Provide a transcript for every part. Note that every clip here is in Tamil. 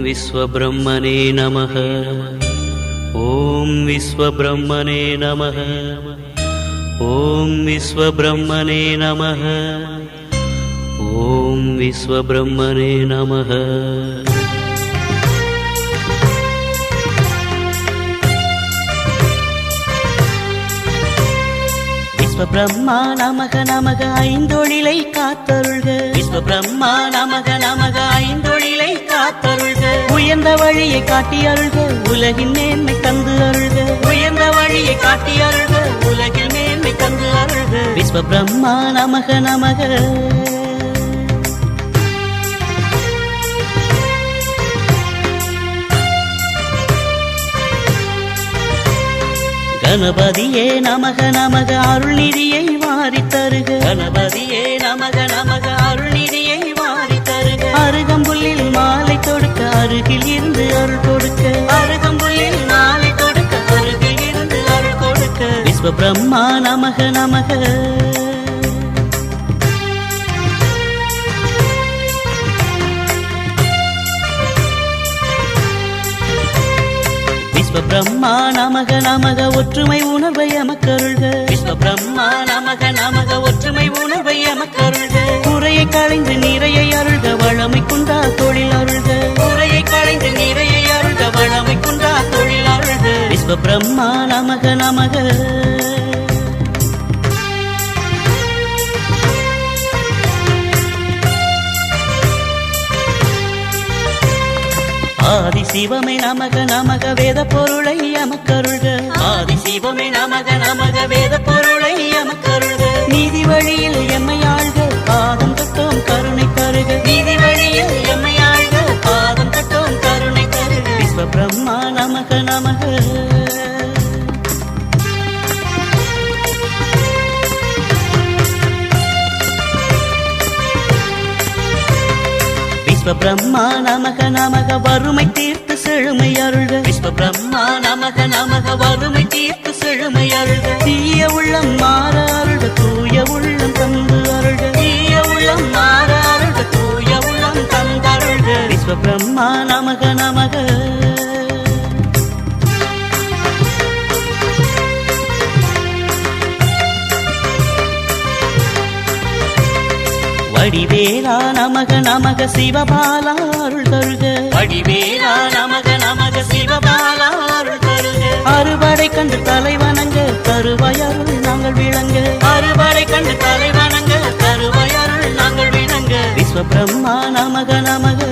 विश्वब्रह्मणे नमः। ॐ विश्वब्रह्मणे नमः। ॐ विश्वब्रह्मणे नमः। ॐ विश्वब्रह्मणे नमः। விஸ்வபிரம்மா நமக நமக ஐந்தொழிலை காத்தருள்க. விஸ்வபிரம்மா நமக நமக ஐந்தொழிலை காத்தருள்க. உயர்ந்த வழியை காட்டி அருள்க, உலகின் மேன்மை தந்து அருள்க. உயர்ந்த வழியை காட்டி அருள்க, உலகில் மேன்மை தந்து அருள்க. விஸ்வபிரம்மா நமக நமக. கணபதியே நமக நமக அருள்நிதியை வாரித் தருக. கணபதியே நமக நமக அருள்நிதியை வாரித் தருக. அருகம்புல்லில் மாலை தொடுக்க அருகில் இருந்து அருள் கொடுக்க. அருகம்புல்லில் மாலை தொடுக்க அருகில் இருந்து அருள் கொடுக்க. விஸ்வபிரம்மா நமக நமக. விஸ்வபிரம்மா நமக நமக ஒற்றுமை உணர்வை எமக்கருள்க. விஸ்வபிரம்மா நமக நமக ஒற்றுமை உணர்வை எமக்கருள்க. குறையை களைந்து நிறையை அருள்க, வளமை குன்றா தொழில் அருள்க. குறையை களைந்து நிறையை அருள்க, வளமை குன்றா தொழில் அருள்க. விஸ்வபிரம்மா நமக நமக. ஆதி சிவமே நமக நமக வேத பொருளை எமக்கருள்க. ஆதி சிவமே நமக நமக வேத பொருளை எமக்கருள்க. நீதி வழியில் எம்மை ஆள்க, பாதம் தட்டோம் கருணை தருக. நீதி வழியில் எம்மை ஆள்க, பாதம் தட்டோம் கருணை தருக. விஸ்வபிரம்மா நமக நமக. விஸ்வபிரம்மா நமக நமக வறுமை தீர்த்து செழுமை அருள்க. விஸ்வபிரம்மா நமக நமக வறுமை தீர்த்து செழுமை அருள்க. தீய உள்ளம் மாற அருள்க, தூய உள்ளம் தந்து அருள்க. தீய உள்ளம் மாற அருள்க, தூய உள்ளம் தந்தருள்க. விஸ்வபிரம்மா நமக நமக. வடிவேலா நமக நமக சிவபாலா அருள் தருக. வடிவேலா நமக நமக சிவபாலா அருள் தருக. அறுபடை கண்டு தலைவணங்க, கருவயருள் நாங்கள் விளங்க. அறுபடை கண்டு தலைவணங்க, கருவயருள் நாங்கள் விளங்க. விஸ்வபிரம்மா நமக நமக.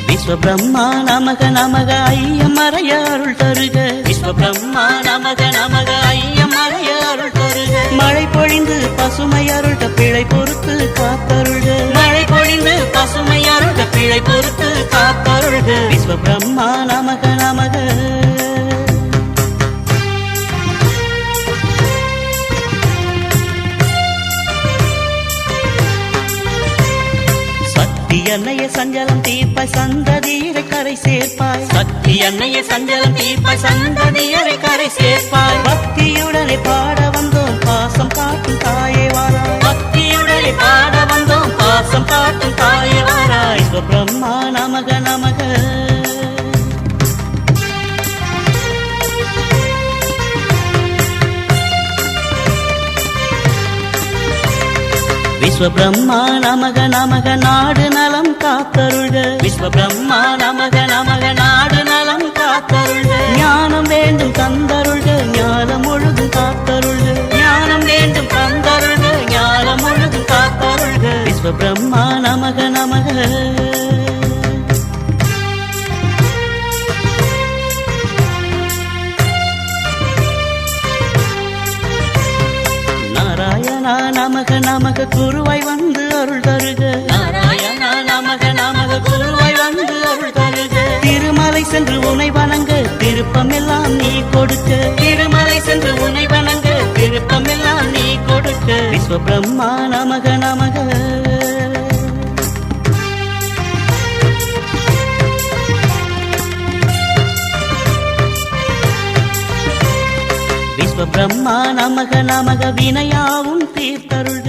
விஸ்வபிரம்மா நமக நமக ஐயமறைய அருள் தருக. விஸ்வபிரம்மா நமக நமக ஐயமறைய அருள் தருக. மழை பொழிந்து பசுமை அருள்க, பிழை பொறுத்து காத்தருள்க. மழை பொழிந்து பசுமை அருள்க, பிழை பொறுத்து காத்தருள்க. விஸ்வபிரம்மா நமக நமக. சக்தி அன்னைய சஞ்சலம் தீர்ப்பாய், சந்ததியரை கரை சேர்ப்பாய். சக்தி அன்னைய சஞ்சலம் தீர்ப்பாய், சந்ததியரை கரை சேர்ப்பாய். பக்தியுடனே பாட வந்தோம், பாசம் காட்டும் தாயே வாராய். பக்தியுடனே பாட வந்தோம், பாசம் காட்டும் தாயே வாராய். விஸ்வபிரம்மா நமக நமக. விஸ்வபிரம்மா நமக நமக நாடு நலம் காத்தருள்க. விஸ்வபிரம்மா நமக நமக நாடு நலம் காத்தருள்க. ஞானம் வேண்டும் தந்தருள்க, ஞானம் முழுதும் காத்தருள்க. ஞானம் வேண்டும் தந்தருள்க, ஞானம் முழுதும் காத்தருள்க. விஸ்வபிரம்மா நமக நமக. நாராயணா நமக நமக குருவாய் வந்து அருள் தருக. நாராயணா நமக நமக குருவாய் வந்து அருள் தருக. திருமலை சென்று உனை வணங்க, திருப்பம் எல்லாம் நீ கொடுக்க. திருமலை சென்று உனை வணங்க, திருப்பம் எல்லாம் நீ கொடுக்க. விஸ்வபிரம்மா நமக நமக. விஸ்வ பிரம்மா நமக நமக வினையாவும் தீர்த்தருள்க